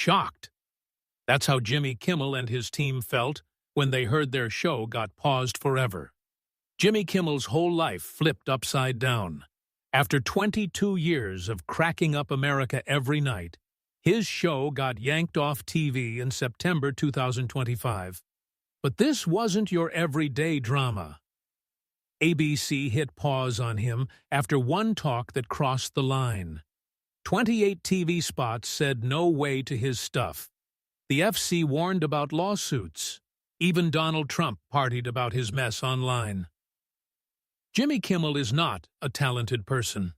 shocked. That's how Jimmy Kimmel and his team felt when they heard their show got paused forever. Jimmy Kimmel's whole life flipped upside down. After 22 years of cracking up America every night, his show got yanked off TV in September 2025. But this wasn't your everyday drama. ABC hit pause on him after one talk that crossed the line. 28 TV spots said no way to his stuff. The FC warned about lawsuits. Even Donald Trump partied about his mess online. Jimmy Kimmel is not a talented person.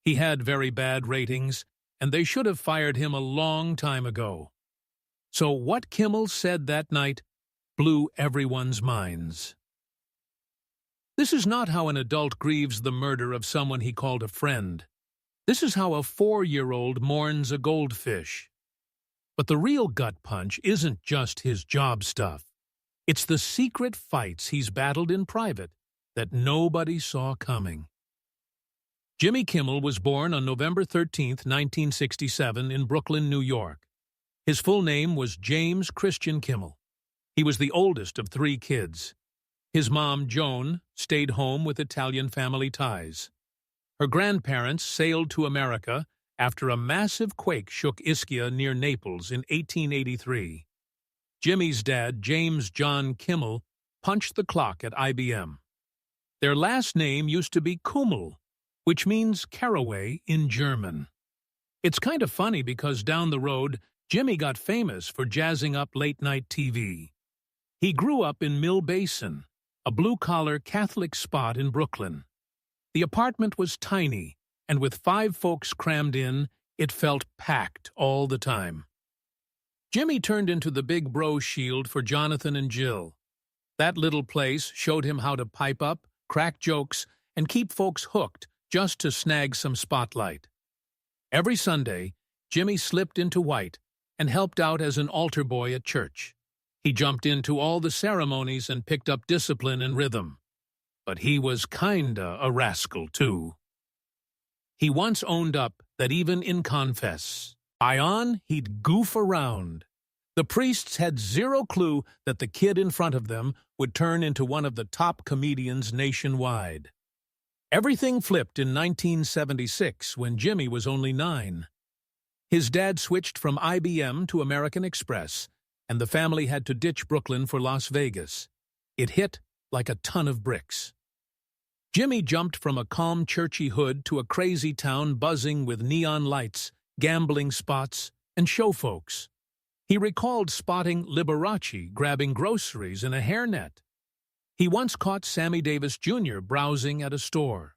He had very bad ratings, and they should have fired him a long time ago. So what Kimmel said that night blew everyone's minds. This is not how an adult grieves the murder of someone he called a friend. This is how a 4-year-old mourns a goldfish. But the real gut punch isn't just his job stuff. It's the secret fights he's battled in private that nobody saw coming. Jimmy Kimmel was born on November 13, 1967, in Brooklyn, New York. His full name was James Christian Kimmel. He was the oldest of 3 kids. His mom, Joan, stayed home with Italian family ties. Her grandparents sailed to America after a massive quake shook Ischia near Naples in 1883. Jimmy's dad, James John Kimmel, punched the clock at IBM. Their last name used to be Kummel, which means caraway in German. It's kind of funny because down the road, Jimmy got famous for jazzing up late-night TV. He grew up in Mill Basin, a blue-collar Catholic spot in Brooklyn. The apartment was tiny, and with 5 folks crammed in, it felt packed all the time. Jimmy turned into the big bro shield for Jonathan and Jill. That little place showed him how to pipe up, crack jokes, and keep folks hooked just to snag some spotlight. Every Sunday, Jimmy slipped into white and helped out as an altar boy at church. He jumped into all the ceremonies and picked up discipline and rhythm. But he was kinda a rascal, too. He once owned up that even in confess, he'd goof around. The priests had zero clue that the kid in front of them would turn into one of the top comedians nationwide. Everything flipped in 1976 when Jimmy was only 9. His dad switched from IBM to American Express, and the family had to ditch Brooklyn for Las Vegas. It hit like a ton of bricks. Jimmy jumped from a calm, churchy hood to a crazy town buzzing with neon lights, gambling spots, and show folks. He recalled spotting Liberace grabbing groceries in a hairnet. He once caught Sammy Davis Jr. browsing at a store.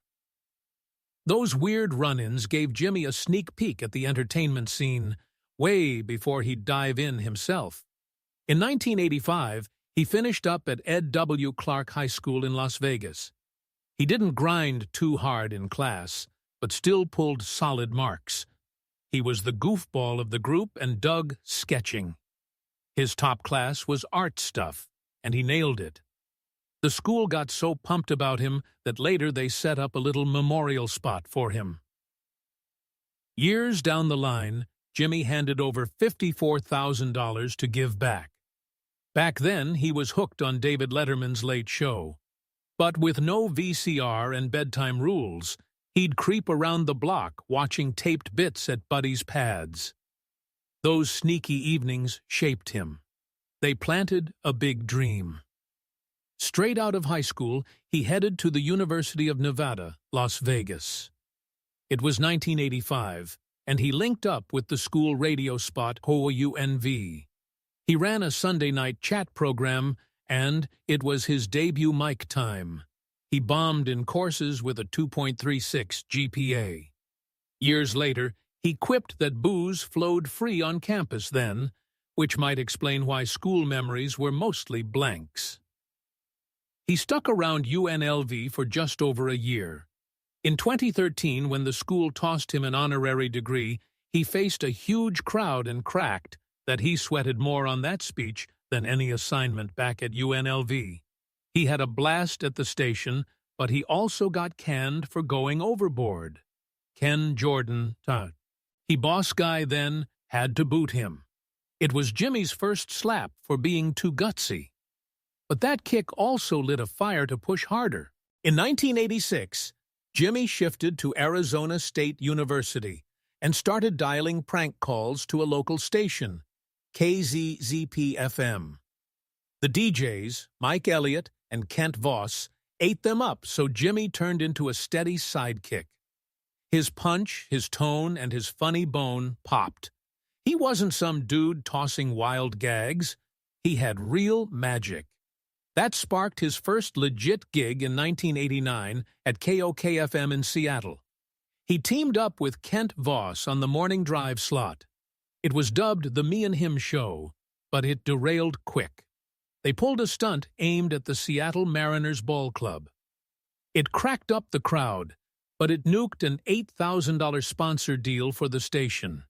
Those weird run-ins gave Jimmy a sneak peek at the entertainment scene, way before he'd dive in himself. In 1985, he finished up at Ed W. Clark High School in Las Vegas. He didn't grind too hard in class, but still pulled solid marks. He was the goofball of the group and dug sketching. His top class was art stuff, and he nailed it. The school got so pumped about him that later they set up a little memorial spot for him. Years down the line, Jimmy handed over $54,000 to give back. Back then, he was hooked on David Letterman's Late Show. But with no VCR and bedtime rules, he'd creep around the block watching taped bits at Buddy's pads. Those sneaky evenings shaped him. They planted a big dream. Straight out of high school, he headed to the University of Nevada, Las Vegas. It was 1985, and he linked up with the school radio spot HOUNV. He ran a Sunday night chat program, and it was his debut mic time. He bombed in courses with a 2.36 GPA. Years later, he quipped that booze flowed free on campus then, which might explain why school memories were mostly blanks. He stuck around UNLV for just over a year. In 2013, when the school tossed him an honorary degree, he faced a huge crowd and cracked that he sweated more on that speech than any assignment back at UNLV. He had a blast at the station, but he also got canned for going overboard. Ken Jordan, he boss guy then, had to boot him. It was Jimmy's first slap for being too gutsy. But that kick also lit a fire to push harder. In 1986, Jimmy shifted to Arizona State University and started dialing prank calls to a local station, KZZP-FM. The DJs, Mike Elliott and Kent Voss, ate them up, so Jimmy turned into a steady sidekick. His punch, his tone, and his funny bone popped. He wasn't some dude tossing wild gags. He had real magic. That sparked his first legit gig in 1989 at KOK-FM in Seattle. He teamed up with Kent Voss on the morning drive slot. It was dubbed the Me and Him Show, but it derailed quick. They pulled a stunt aimed at the Seattle Mariners Ball Club. It cracked up the crowd, but it nuked an $8,000 sponsor deal for the station.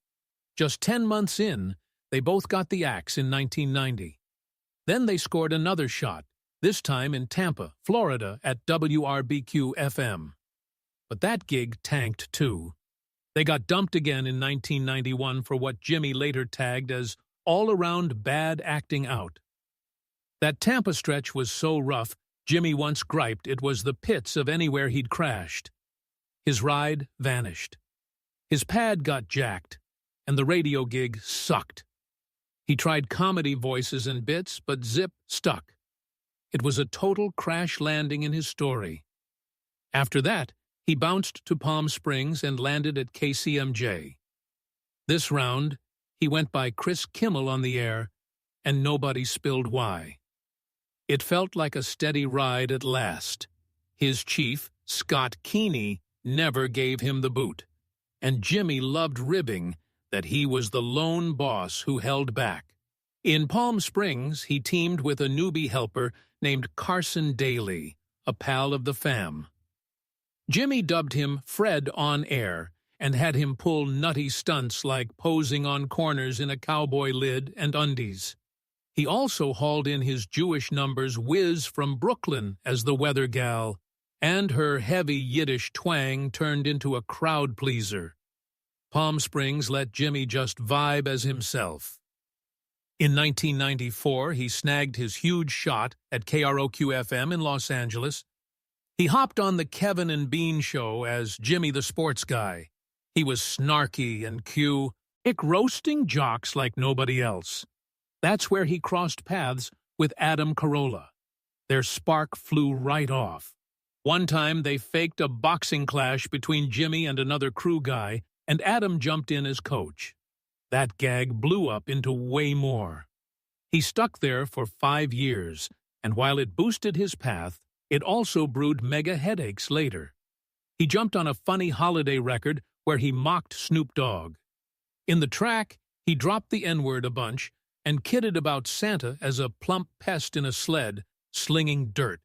Just 10 months in, they both got the axe in 1990. Then they scored another shot, this time in Tampa, Florida at WRBQ-FM. But that gig tanked too. They got dumped again in 1991 for what Jimmy later tagged as all-around bad acting out. That Tampa stretch was so rough, Jimmy once griped it was the pits of anywhere he'd crashed. His ride vanished. His pad got jacked, and the radio gig sucked. He tried comedy voices and bits, but zip, stuck. It was a total crash landing in his story. After that, he bounced to Palm Springs and landed at KCMJ. This round, he went by Chris Kimmel on the air, and nobody spilled why. It felt like a steady ride at last. His chief, Scott Keeney, never gave him the boot, and Jimmy loved ribbing that he was the lone boss who held back. In Palm Springs, he teamed with a newbie helper named Carson Daly, a pal of the fam. Jimmy dubbed him Fred on air and had him pull nutty stunts like posing on corners in a cowboy lid and undies. He also hauled in his Jewish numbers Wiz from Brooklyn as the weather gal, and her heavy Yiddish twang turned into a crowd pleaser. Palm Springs let Jimmy just vibe as himself. In 1994, he snagged his huge shot at KROQ-FM in Los Angeles. He hopped on the Kevin and Bean show as Jimmy the Sports Guy. He was snarky and roasting jocks like nobody else. That's where he crossed paths with Adam Carolla. Their spark flew right off. One time they faked a boxing clash between Jimmy and another crew guy, and Adam jumped in as coach. That gag blew up into way more. He stuck there for 5 years, and while it boosted his path, it also brewed mega headaches later. He jumped on a funny holiday record where he mocked Snoop Dogg. In the track, he dropped the N-word a bunch and kidded about Santa as a plump pest in a sled, slinging dirt.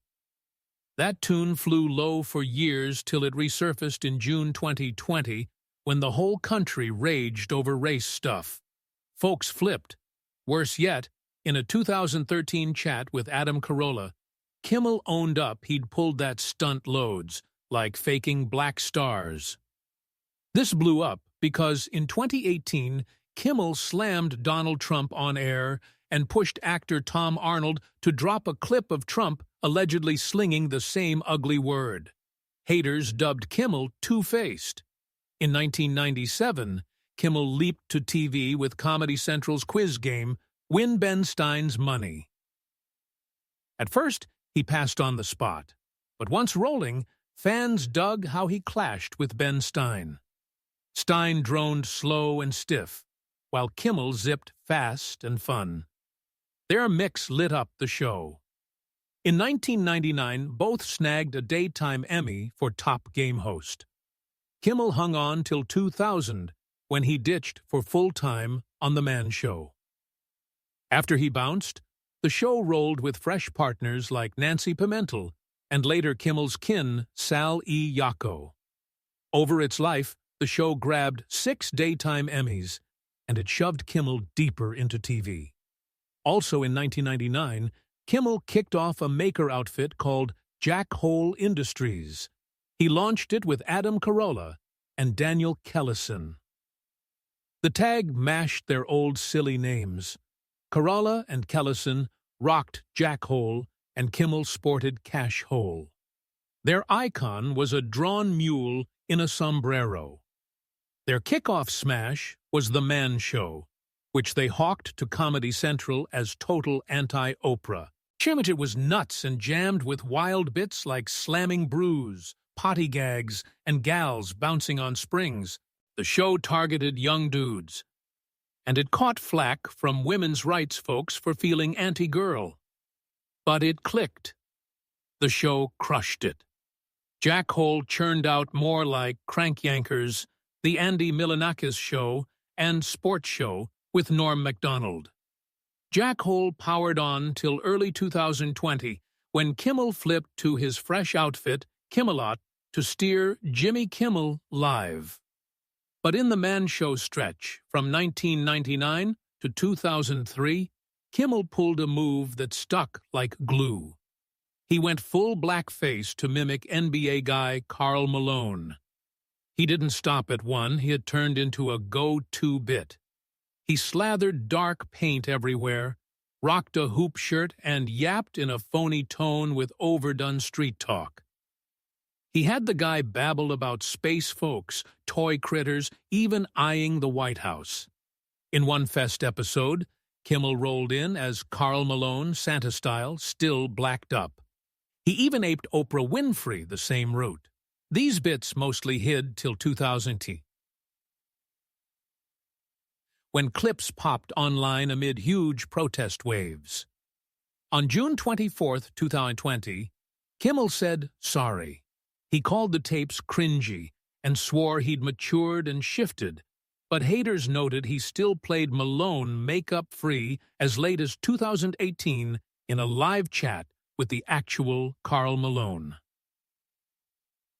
That tune flew low for years till it resurfaced in June 2020, when the whole country raged over race stuff. Folks flipped. Worse yet, in a 2013 chat with Adam Carolla, Kimmel owned up he'd pulled that stunt loads, like faking black stars. This blew up because in 2018, Kimmel slammed Donald Trump on air and pushed actor Tom Arnold to drop a clip of Trump allegedly slinging the same ugly word. Haters dubbed Kimmel two-faced. In 1997, Kimmel leaped to TV with Comedy Central's quiz game, Win Ben Stein's Money. At first, he passed on the spot, but once rolling, fans dug how he clashed with Ben Stein. Stein droned slow and stiff, while Kimmel zipped fast and fun. Their mix lit up the show. In 1999, both snagged a Daytime Emmy for Top Game Host. Kimmel hung on till 2000, when he ditched for full-time on The Man Show. After he bounced, the show rolled with fresh partners like Nancy Pimentel and later Kimmel's kin, Sal E. Yako. Over its life, the show grabbed 6 Daytime Emmys, and it shoved Kimmel deeper into TV. Also in 1999, Kimmel kicked off a maker outfit called Jack Hole Industries. He launched it with Adam Carolla and Daniel Kellison. The tag mashed their old silly names. Carolla and Kellison rocked Jack Hole, and Kimmel sported Cash Hole. Their icon was a drawn mule in a sombrero. Their kickoff smash was The Man Show, which they hawked to Comedy Central as total anti-Oprah. It was nuts and jammed with wild bits like slamming brews, potty gags, and gals bouncing on springs. The show targeted young dudes, and it caught flack from women's rights folks for feeling anti-girl. But it clicked. The show crushed it. Jack Hole churned out more like Crank Yankers, The Andy Milonakis Show, and Sports Show with Norm Macdonald. Jack Hole powered on till early 2020, when Kimmel flipped to his fresh outfit, Kimmelot, to steer Jimmy Kimmel Live. But in the Man Show stretch, from 1999 to 2003, Kimmel pulled a move that stuck like glue. He went full blackface to mimic NBA guy Karl Malone. He didn't stop at one, he had turned into a go-to bit. He slathered dark paint everywhere, rocked a hoop shirt, and yapped in a phony tone with overdone street talk. He had the guy babble about space folks, toy critters, even eyeing the White House. In one Fest episode, Kimmel rolled in as Karl Malone, Santa-style, still blacked up. He even aped Oprah Winfrey the same route. These bits mostly hid till 2010, when clips popped online amid huge protest waves. On June 24, 2020, Kimmel said sorry. He called the tapes cringy and swore he'd matured and shifted, but haters noted he still played Malone makeup-free as late as 2018 in a live chat with the actual Karl Malone.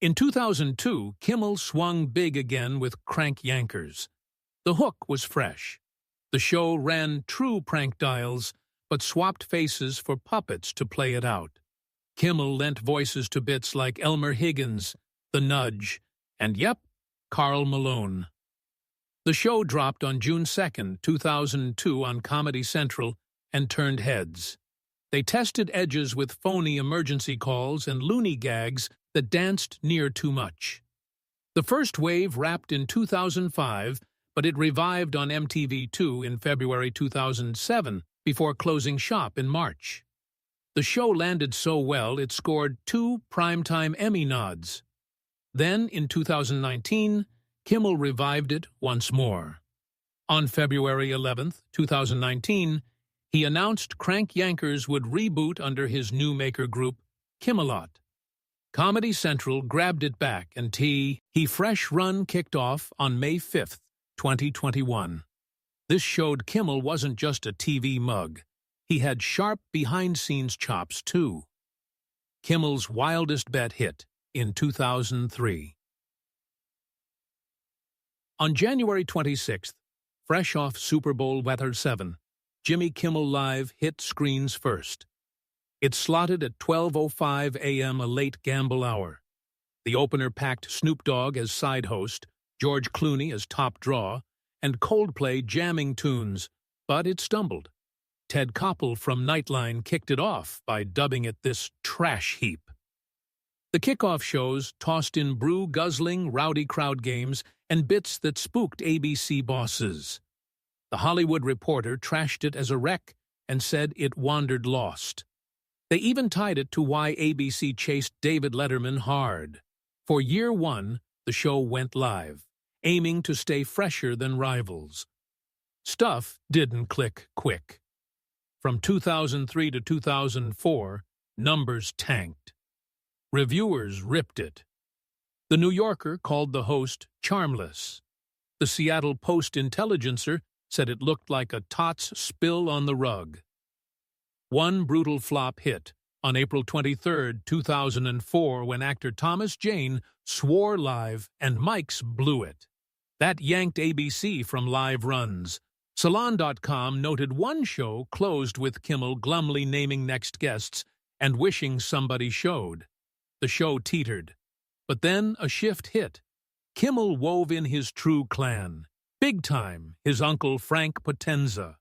In 2002, Kimmel swung big again with Crank Yankers. The hook was fresh. The show ran true prank dials, but swapped faces for puppets to play it out. Kimmel lent voices to bits like Elmer Higgins, The Nudge, and Karl Malone. The show dropped on June 2, 2002 on Comedy Central and turned heads. They tested edges with phony emergency calls and loony gags that danced near too much. The first wave wrapped in 2005, but it revived on MTV2 in February 2007 before closing shop in March. The show landed so well it scored 2 Primetime Emmy nods. Then, in 2019, Kimmel revived it once more. On February 11, 2019, he announced Crank Yankers would reboot under his new maker group, Kimmelot. Comedy Central grabbed it back, and he fresh run kicked off on May 5, 2021. This showed Kimmel wasn't just a TV mug. He had sharp behind-scenes chops, too. Kimmel's wildest bet hit in 2003. On January 26th, fresh off Super Bowl Weather 7, Jimmy Kimmel Live hit screens first. It slotted at 12:05 a.m., a late gamble hour. The opener packed Snoop Dogg as side host, George Clooney as top draw, and Coldplay jamming tunes, but it stumbled. Ted Koppel from Nightline kicked it off by dubbing it this trash heap. The kickoff shows tossed in brew-guzzling, rowdy crowd games and bits that spooked ABC bosses. The Hollywood Reporter trashed it as a wreck and said it wandered lost. They even tied it to why ABC chased David Letterman hard. For year one, the show went live, aiming to stay fresher than rivals. Stuff didn't click quick. From 2003 to 2004, numbers tanked. Reviewers ripped it. The New Yorker called the host charmless. The Seattle Post-Intelligencer said it looked like a Tots spill on the rug. One brutal flop hit on April 23, 2004, when actor Thomas Jane swore live and mics blew it. That yanked ABC from live runs. Salon.com noted one show closed with Kimmel glumly naming next guests and wishing somebody showed. The show teetered. But then a shift hit. Kimmel wove in his true clan. Big time, his uncle Frank Potenza.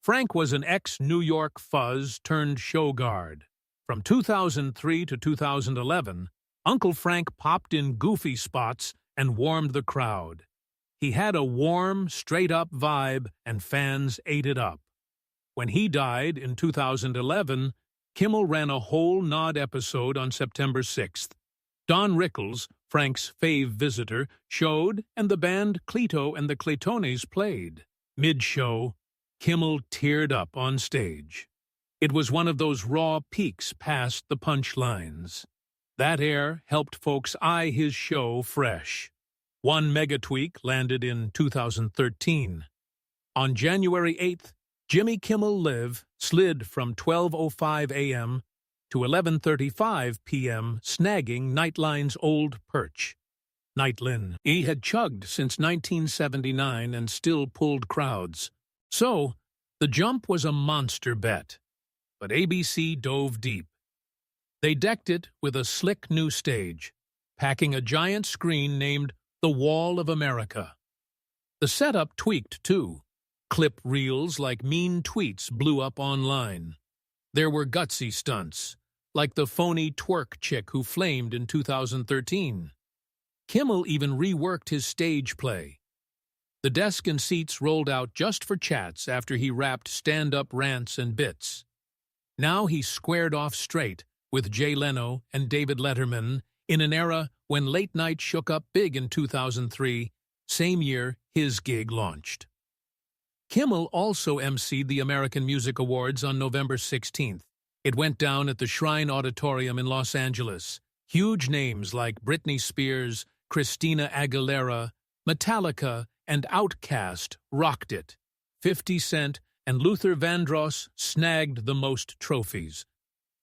Frank was an ex-New York fuzz turned show guard. From 2003 to 2011, Uncle Frank popped in goofy spots and warmed the crowd. He had a warm, straight-up vibe, and fans ate it up. When he died in 2011, Kimmel ran a whole Nod episode on September 6th. Don Rickles, Frank's fave visitor, showed, and the band Cleto and the Claytones played. Mid-show, Kimmel teared up on stage. It was one of those raw peeks past the punchlines. That air helped folks eye his show fresh. One mega-tweak landed in 2013. On January 8th, Jimmy Kimmel Live slid from 12:05 a.m. to 11:35 p.m., snagging Nightline's old perch. Nightlin. He had chugged since 1979 and still pulled crowds. So, the jump was a monster bet. But ABC dove deep. They decked it with a slick new stage, packing a giant screen named The Wall of America. The setup tweaked, too. Clip reels like mean tweets blew up online. There were gutsy stunts, like the phony twerk chick who flamed in 2013. Kimmel even reworked his stage play. The desk and seats rolled out just for chats after he rapped stand-up rants and bits. Now he squared off straight with Jay Leno and David Letterman in an era when late night shook up big in 2003, same year his gig launched. Kimmel also emceed the American Music Awards on November 16th. It went down at the Shrine Auditorium in Los Angeles. Huge names like Britney Spears, Christina Aguilera, Metallica, and Outkast rocked it. 50 Cent and Luther Vandross snagged the most trophies.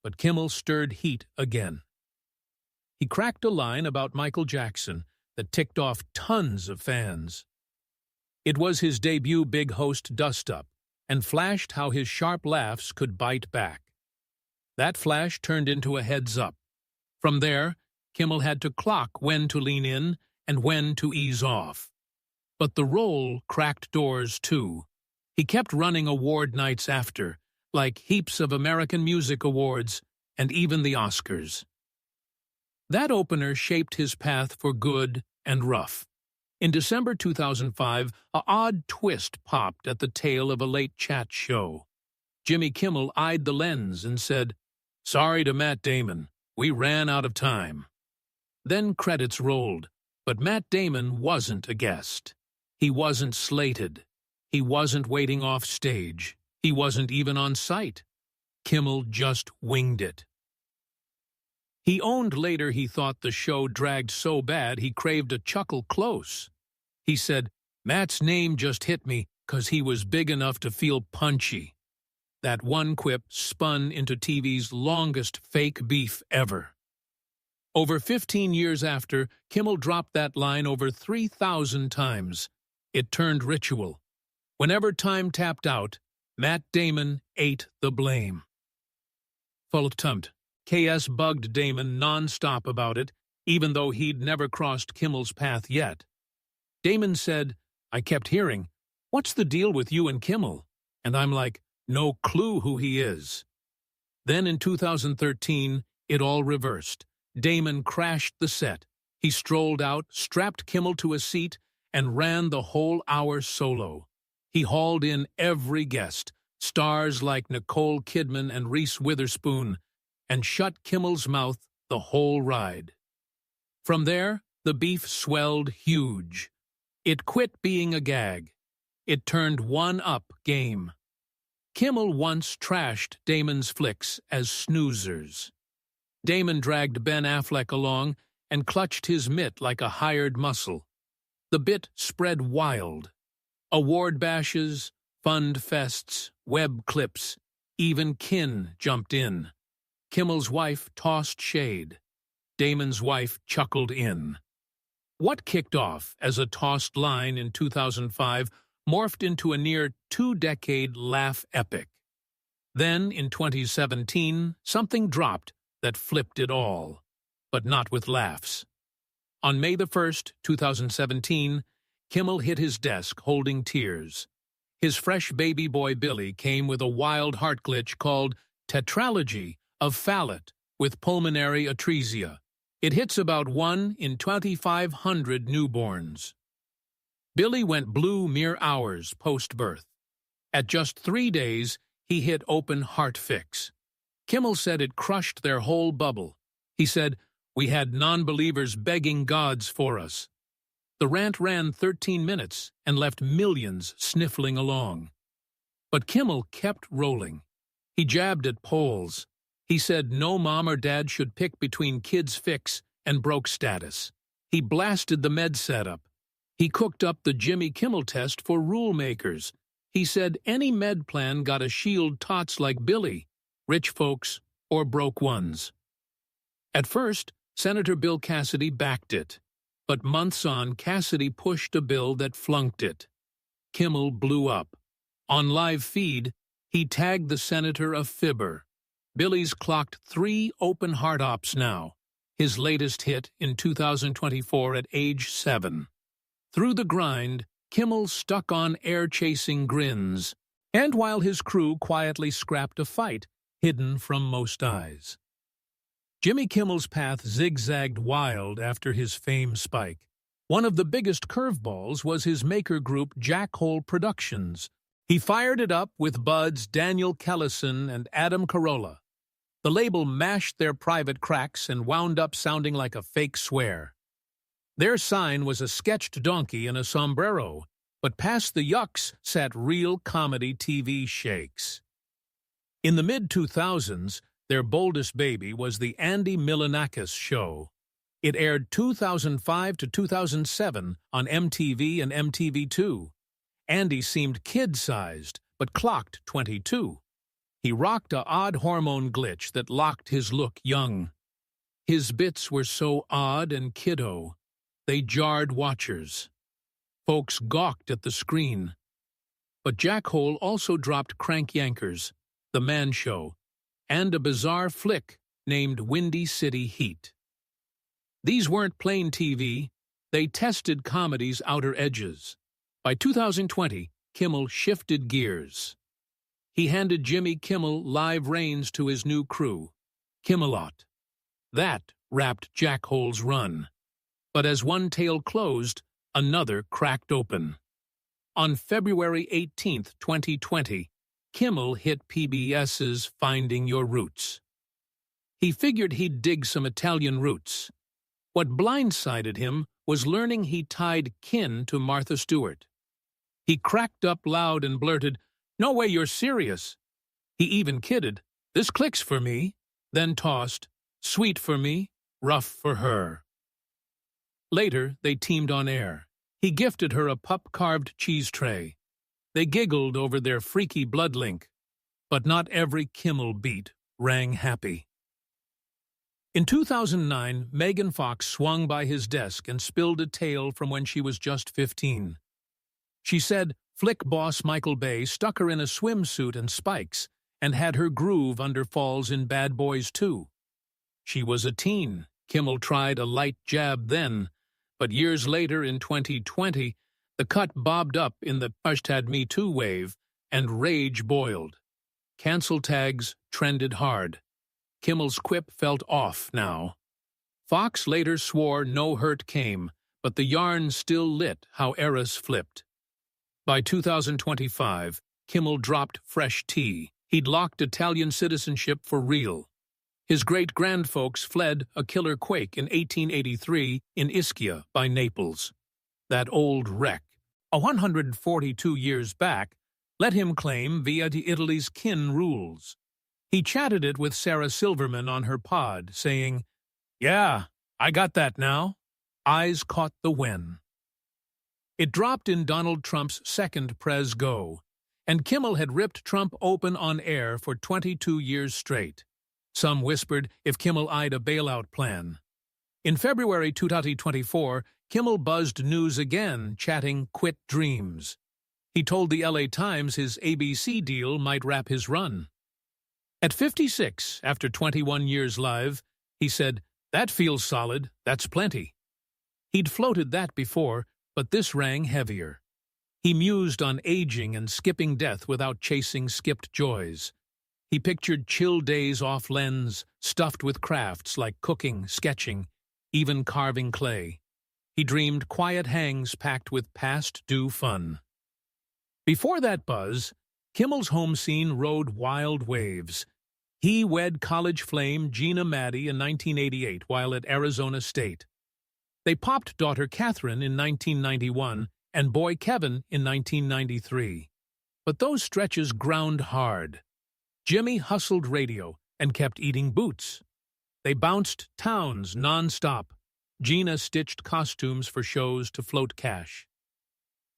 But Kimmel stirred heat again. He cracked a line about Michael Jackson that ticked off tons of fans. It was his debut big host dust-up, and flashed how his sharp laughs could bite back. That flash turned into a heads-up. From there, Kimmel had to clock when to lean in and when to ease off. But the role cracked doors, too. He kept running award nights after, like heaps of American Music Awards and even the Oscars. That opener shaped his path for good and rough. In December 2005, an odd twist popped at the tail of a late chat show. Jimmy Kimmel eyed the lens and said, "Sorry to Matt Damon, we ran out of time." Then credits rolled, but Matt Damon wasn't a guest. He wasn't slated. He wasn't waiting off stage. He wasn't even on site. Kimmel just winged it. He owned later he thought the show dragged so bad he craved a chuckle close. He said, "Matt's name just hit me 'cause he was big enough to feel punchy." That one quip spun into TV's longest fake beef ever. Over 15 years after, Kimmel dropped that line over 3,000 times. It turned ritual. Whenever time tapped out, Matt Damon ate the blame. Fultumt. KS bugged Damon non-stop about it, even though he'd never crossed Kimmel's path yet. Damon said, "I kept hearing, 'What's the deal with you and Kimmel?' And I'm like, 'No clue who he is.'" Then in 2013, it all reversed. Damon crashed the set. He strolled out, strapped Kimmel to a seat, and ran the whole hour solo. He hauled in every guest, stars like Nicole Kidman and Reese Witherspoon, and shut Kimmel's mouth the whole ride. From there, the beef swelled huge. It quit being a gag. It turned one-up game. Kimmel once trashed Damon's flicks as snoozers. Damon dragged Ben Affleck along and clutched his mitt like a hired muscle. The bit spread wild. Award bashes, fund fests, web clips, even kin jumped in. Kimmel's wife tossed shade. Damon's wife chuckled in. What kicked off as a tossed line in 2005 morphed into a near two-decade laugh epic. Then, in 2017, something dropped that flipped it all, but not with laughs. On May 1st, 2017, Kimmel hit his desk, holding tears. His fresh baby boy Billy came with a wild heart glitch called tetralogy of Fallot with pulmonary atresia. It hits about 1 in 2,500 newborns. Billy went blue mere hours post-birth. At just 3 days, he hit open heart fix. Kimmel said it crushed their whole bubble. He said, "We had non-believers begging gods for us." The rant ran 13 minutes and left millions sniffling along. But Kimmel kept rolling. He jabbed at polls. He said no mom or dad should pick between kids fix and broke status. He blasted the med setup. He cooked up the Jimmy Kimmel test for rule makers. He said any med plan got to shield tots like Billy, rich folks or broke ones. At first, Senator Bill Cassidy backed it. But months on, Cassidy pushed a bill that flunked it. Kimmel blew up. On live feed, he tagged the senator a fibber. Billy's clocked 3 open heart ops now, his latest hit in 2024 at age 7. Through the grind, Kimmel stuck on air-chasing grins, and while his crew quietly scrapped a fight, hidden from most eyes. Jimmy Kimmel's path zigzagged wild after his fame spike. One of the biggest curveballs was his maker group Jackhole Productions. He fired it up with buds Daniel Kellison and Adam Carolla. The label mashed their private cracks and wound up sounding like a fake swear. Their sign was a sketched donkey in a sombrero, but past the yucks sat real comedy TV shakes. In the mid-2000s, their boldest baby was the Andy Milonakis Show. It aired 2005 to 2007 on MTV and MTV2. Andy seemed kid-sized, but clocked 22. He rocked a odd hormone glitch that locked his look young. His bits were so odd and kiddo, they jarred watchers. Folks gawked at the screen. But Jackhole also dropped Crank Yankers, The Man Show, and a bizarre flick named Windy City Heat. These weren't plain TV, they tested comedy's outer edges. By 2020, Kimmel shifted gears. He handed Jimmy Kimmel live reins to his new crew, Kimmelot. That wrapped Jackhole's run. But as one tale closed, another cracked open. On February 18, 2020, Kimmel hit PBS's Finding Your Roots. He figured he'd dig some Italian roots. What blindsided him was learning he tied kin to Martha Stewart. He cracked up loud and blurted, "No way you're serious." He even kidded, "This clicks for me," then tossed, "Sweet for me, rough for her." Later, they teamed on air. He gifted her a pup-carved cheese tray. They giggled over their freaky blood link, but not every Kimmel beat rang happy. In 2009, Megan Fox swung by his desk and spilled a tale from when she was just 15. She said flick boss Michael Bay stuck her in a swimsuit and spikes and had her groove under falls in Bad Boys 2. She was a teen. Kimmel tried a light jab then, but years later in 2020, the cut bobbed up in the #MeToo wave, and rage boiled. Cancel tags trended hard. Kimmel's quip felt off now. Fox later swore no hurt came, but the yarn still lit how eras flipped. By 2025, Kimmel dropped fresh tea. He'd locked Italian citizenship for real. His great-grandfolks fled a killer quake in 1883 in Ischia by Naples. That old wreck, 142 years back, let him claim via Italy's kin rules. He chatted it with Sarah Silverman on her pod, saying, "Yeah, I got that now." Eyes caught the when. It dropped in Donald Trump's second Pres Go, and Kimmel had ripped Trump open on air for 22 years straight. Some whispered if Kimmel eyed a bailout plan. In February 2024, Kimmel buzzed news again, chatting quit dreams. He told the LA Times his ABC deal might wrap his run. At 56, after 21 years live, he said, "That feels solid, that's plenty." He'd floated that before, but this rang heavier. He mused on aging and skipping death without chasing skipped joys. He pictured chill days off lens, stuffed with crafts like cooking, sketching, even carving clay. He dreamed quiet hangs packed with past-due fun. Before that buzz, Kimmel's home scene rode wild waves. He wed college flame Gina Maddie in 1988 while at Arizona State. They popped daughter Catherine in 1991 and boy Kevin in 1993. But those stretches ground hard. Jimmy hustled radio and kept eating boots. They bounced towns non-stop. Gina stitched costumes for shows to float cash.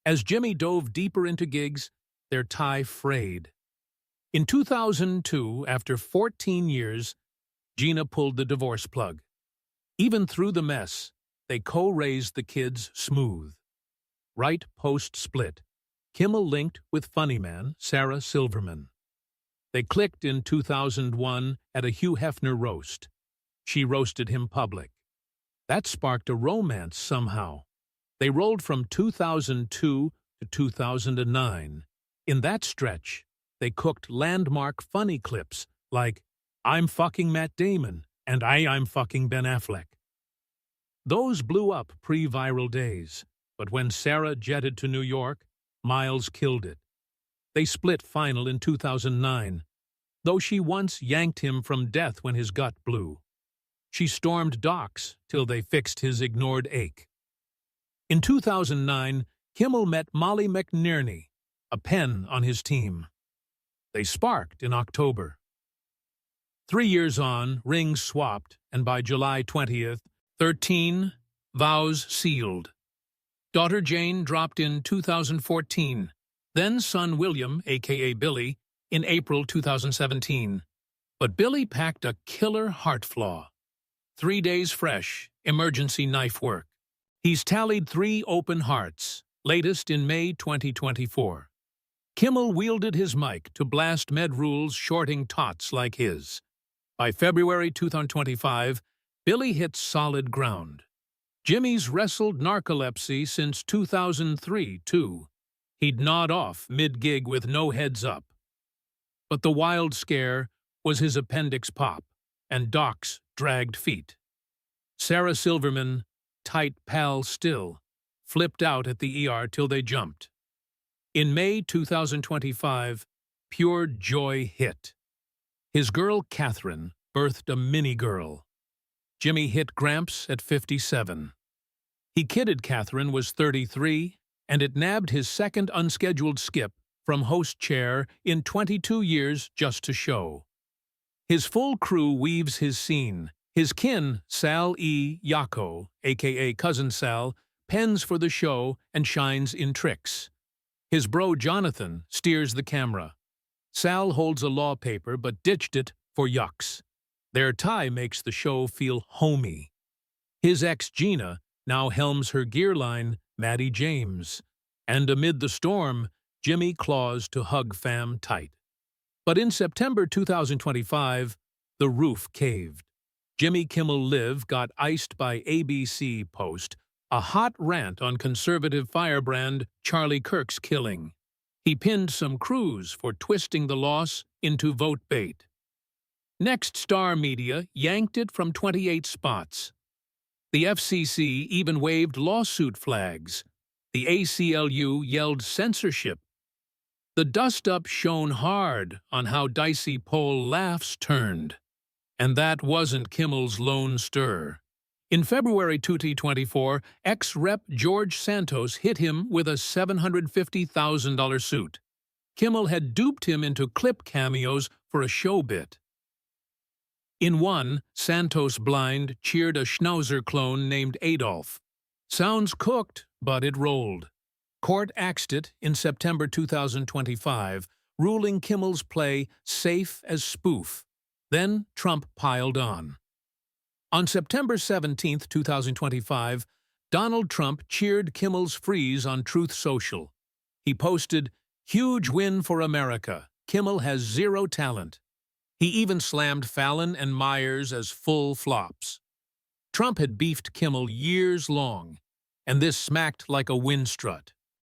As Jimmy dove deeper into gigs, their tie frayed. In 2002, after 14 years, Gina pulled the divorce plug. Even through the mess, they co-raised the kids smooth. Right post-split, Kimmel linked with funny man Sarah Silverman. They clicked in 2001 at a Hugh Hefner roast. She roasted him public. That sparked a romance somehow. They rolled from 2002 to 2009. In that stretch, they cooked landmark funny clips like, "I'm fucking Matt Damon," and I'm fucking Ben Affleck. Those blew up pre-viral days, but when Sarah jetted to New York, Miles killed it. They split final in 2009, though she once yanked him from death when his gut blew. She stormed docks till they fixed his ignored ache. In 2009, Kimmel met Molly McNerney, a pen on his team. They sparked in October. 3 years on, rings swapped, and by July 20th, 13, vows sealed. Daughter Jane dropped in 2014, then son William, a.k.a. Billy, in April 2017. But Billy packed a killer heart flaw. 3 days fresh, emergency knife work. He's tallied 3 open hearts, latest in May 2024. Kimmel wielded his mic to blast med rules shorting tots like his. By February 2025, Billy hit solid ground. Jimmy's wrestled narcolepsy since 2003, too. He'd nod off mid-gig with no heads up. But the wild scare was his appendix pop and Doc's dragged feet. Sarah Silverman, tight pal still, flipped out at the ER till they jumped. In May 2025, pure joy hit. His girl Catherine birthed a mini-girl. Jimmy hit Gramps at 57. He kidded Catherine was 33, and it nabbed his second unscheduled skip from host chair in 22 years just to show. His full crew weaves his scene. His kin, Sal E. Yako, a.k.a. Cousin Sal, pens for the show and shines in tricks. His bro Jonathan steers the camera. Sal holds a law paper but ditched it for yucks. Their tie makes the show feel homey. His ex Gina now helms her gear line, Maddie James. And amid the storm, Jimmy claws to hug fam tight. But in September 2025, the roof caved. Jimmy Kimmel Live got iced by ABC Post, a hot rant on conservative firebrand Charlie Kirk's killing. He pinned some crews for twisting the loss into vote bait. Next Star Media yanked it from 28 spots. The FCC even waved lawsuit flags. The ACLU yelled censorship. The dust-up shone hard on how dicey poll laughs turned. And that wasn't Kimmel's lone stir. In February 2024, ex-rep George Santos hit him with a $750,000 suit. Kimmel had duped him into clip cameos for a show bit. In one, Santos blind cheered a Schnauzer clone named Adolf. Sounds cooked, but it rolled. Court axed it in September 2025, ruling Kimmel's play safe as spoof. Then Trump piled on. On September 17, 2025, Donald Trump cheered Kimmel's freeze on Truth Social. He posted, "Huge win for America. Kimmel has zero talent." He even slammed Fallon and Myers as full flops. Trump had beefed Kimmel years long. and this smacked like a wind strut.